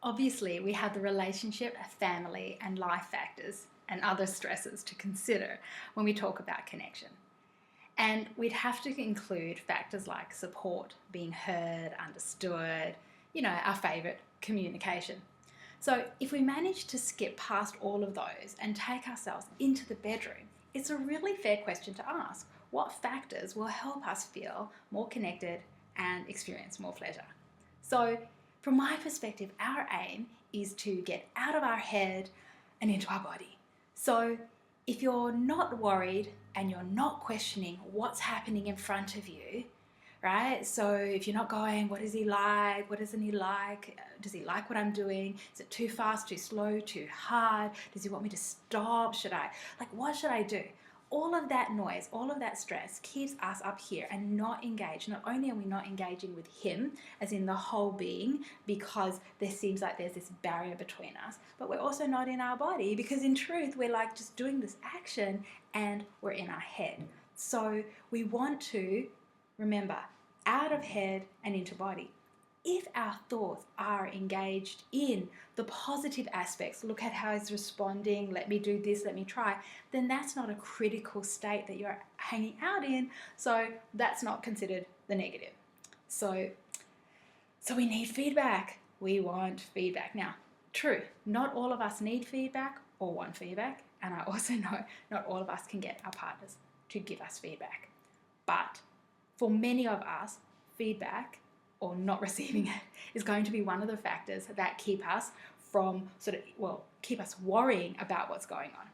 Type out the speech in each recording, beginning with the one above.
Obviously, we have the relationship, family, and life factors and other stresses to consider when we talk about connection. And we'd have to include factors like support, being heard, understood, our favourite, communication. So if we manage to skip past all of those and take ourselves into the bedroom, it's a really fair question to ask. What factors will help us feel more connected and experience more pleasure? So from my perspective, our aim is to get out of our head and into our body. So if you're not worried and you're not questioning what's happening in front of you, right? So if you're not going, what is he like? What doesn't he like? Does he like what I'm doing? Is it too fast, too slow, too hard? Does he want me to stop? What should I do? All of that noise, all of that stress keeps us up here and not engaged. Not only are we not engaging with him, as in the whole being, because there seems like there's this barrier between us, but we're also not in our body because in truth, we're like just doing this action and we're in our head. So we want to remember, out of head and into body. If our thoughts are engaged in the positive aspects, look at how he's responding, let me do this, let me try, then that's not a critical state that you're hanging out in. So that's not considered the negative. So we need feedback. We want feedback. Now, true, not all of us need feedback or want feedback. And I also know not all of us can get our partners to give us feedback. But for many of us, feedback or not receiving it is going to be one of the factors that keep us from keep us worrying about what's going on.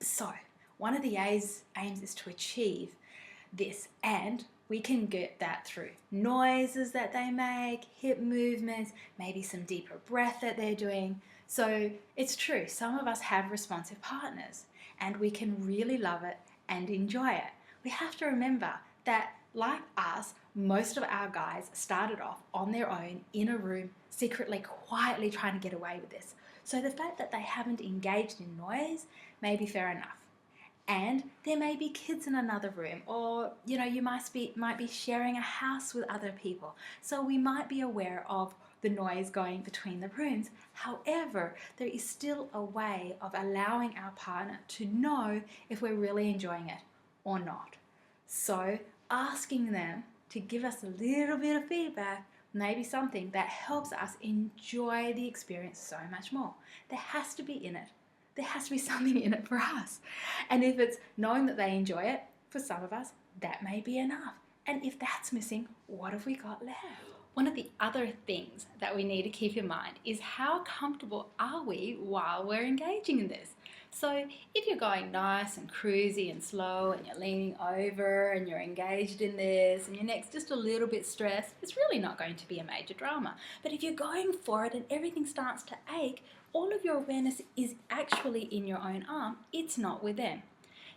So one of the aims is to achieve this, and we can get that through noises that they make, hip movements, maybe some deeper breath that they're doing. So it's true, some of us have responsive partners and we can really love it and enjoy it. We have to remember that, like us, most of our guys started off on their own in a room, secretly, quietly trying to get away with this. So the fact that they haven't engaged in noise may be fair enough. And there may be kids in another room, or you might be sharing a house with other people. So we might be aware of the noise going between the rooms. However, there is still a way of allowing our partner to know if we're really enjoying it or not. So asking them to give us a little bit of feedback may be something that helps us enjoy the experience so much more. There has to be in it. There has to be something in it for us. And if it's knowing that they enjoy it, for some of us, that may be enough. And if that's missing, what have we got left? One of the other things that we need to keep in mind is how comfortable are we while we're engaging in this? So if you're going nice and cruisy and slow and you're leaning over and you're engaged in this and your neck's just a little bit stressed, it's really not going to be a major drama. But if you're going for it and everything starts to ache, all of your awareness is actually in your own arm. It's not with them.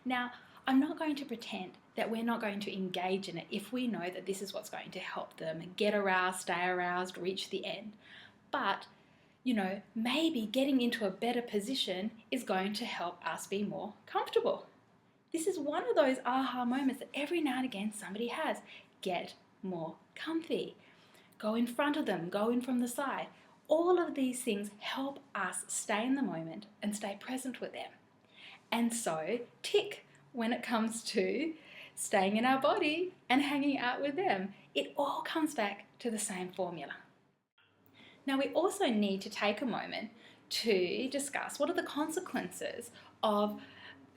Now, I'm not going to pretend that we're not going to engage in it if we know that this is what's going to help them get aroused, stay aroused, reach the end. But maybe getting into a better position is going to help us be more comfortable. This is one of those aha moments that every now and again somebody has. Get more comfy. Go in front of them, go in from the side. All of these things help us stay in the moment and stay present with them. And so, tick when it comes to staying in our body and hanging out with them. It all comes back to the same formula. Now, we also need to take a moment to discuss what are the consequences of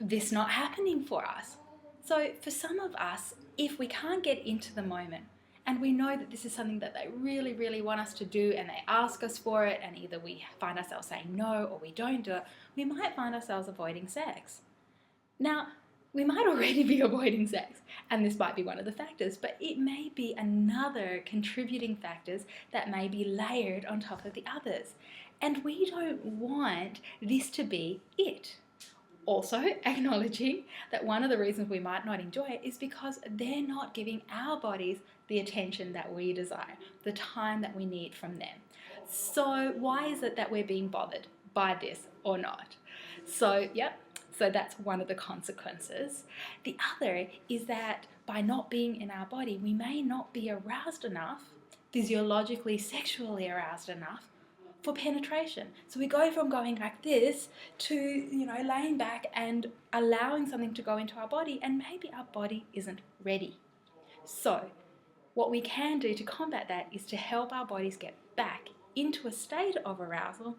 this not happening for us. So for some of us, if we can't get into the moment and we know that this is something that they really, really want us to do and they ask us for it, and either we find ourselves saying no or we don't do it, we might find ourselves avoiding sex. Now, we might already be avoiding sex, and this might be one of the factors, but it may be another contributing factors that may be layered on top of the others. And we don't want this to be it. Also, acknowledging that one of the reasons we might not enjoy it is because they're not giving our bodies the attention that we desire, the time that we need from them. So why is it that we're being bothered by this or not? So that's one of the consequences. The other is that by not being in our body, we may not be aroused enough, physiologically, sexually aroused enough for penetration. So we go from going like this to, laying back and allowing something to go into our body, and maybe our body isn't ready. So what we can do to combat that is to help our bodies get back into a state of arousal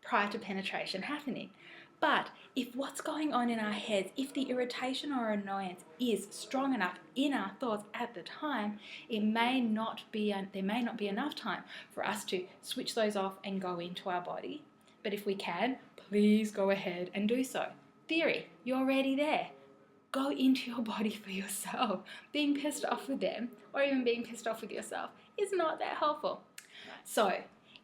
prior to penetration happening. But if what's going on in our heads, if the irritation or annoyance is strong enough in our thoughts at the time, there may not be enough time for us to switch those off and go into our body. But if we can, please go ahead and do so. Theory, you're already there. Go into your body for yourself. Being pissed off with them, or even being pissed off with yourself, is not that helpful. So,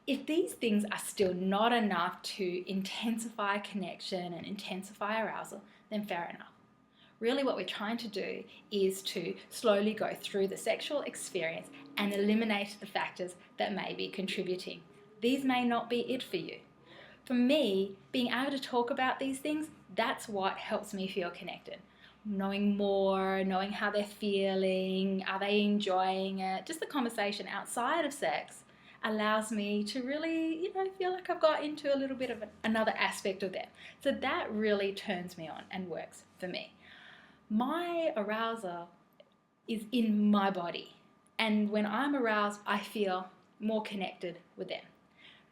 if these things are still not enough to intensify connection and intensify arousal, then fair enough. Really what we're trying to do is to slowly go through the sexual experience and eliminate the factors that may be contributing. These may not be it for you. For me, being able to talk about these things, that's what helps me feel connected. Knowing more, knowing how they're feeling, are they enjoying it, just the conversation outside of sex allows me to really, feel like I've got into a little bit of another aspect of them. So that really turns me on and works for me. My arousal is in my body, and when I'm aroused, I feel more connected with them.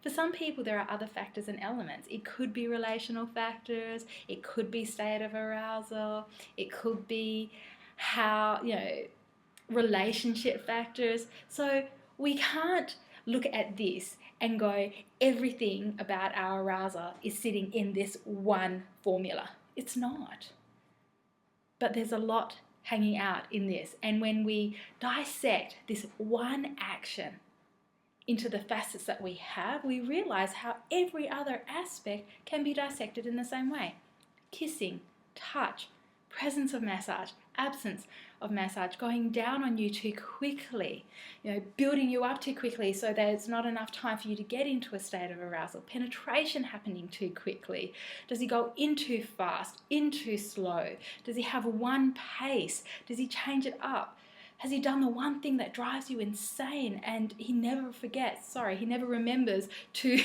For some people, there are other factors and elements. It could be relational factors, it could be state of arousal, it could be how, relationship factors. So we can't look at this and go, everything about our arousal is sitting in this one formula. It's not. But there's a lot hanging out in this. And when we dissect this one action into the facets that we have, we realize how every other aspect can be dissected in the same way. Kissing, touch, presence of massage, absence of massage, going down on you too quickly, building you up too quickly so there's not enough time for you to get into a state of arousal, penetration happening too quickly. Does he go in too fast, in too slow? Does he have one pace? Does he change it up? Has he done the one thing that drives you insane and he never remembers to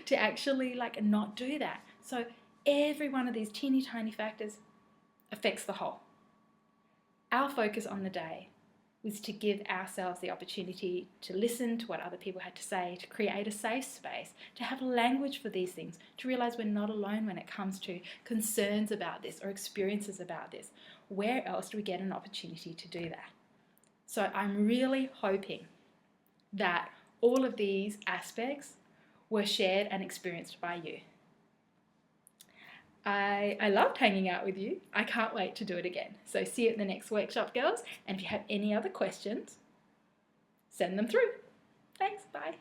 to actually not do that? So every one of these teeny tiny factors affects the whole. Our focus on the day was to give ourselves the opportunity to listen to what other people had to say, to create a safe space, to have language for these things, to realize we're not alone when it comes to concerns about this or experiences about this. Where else do we get an opportunity to do that? So I'm really hoping that all of these aspects were shared and experienced by you. I loved hanging out with you. I can't wait to do it again. So see you at the next workshop, girls. And if you have any other questions, send them through. Thanks, bye.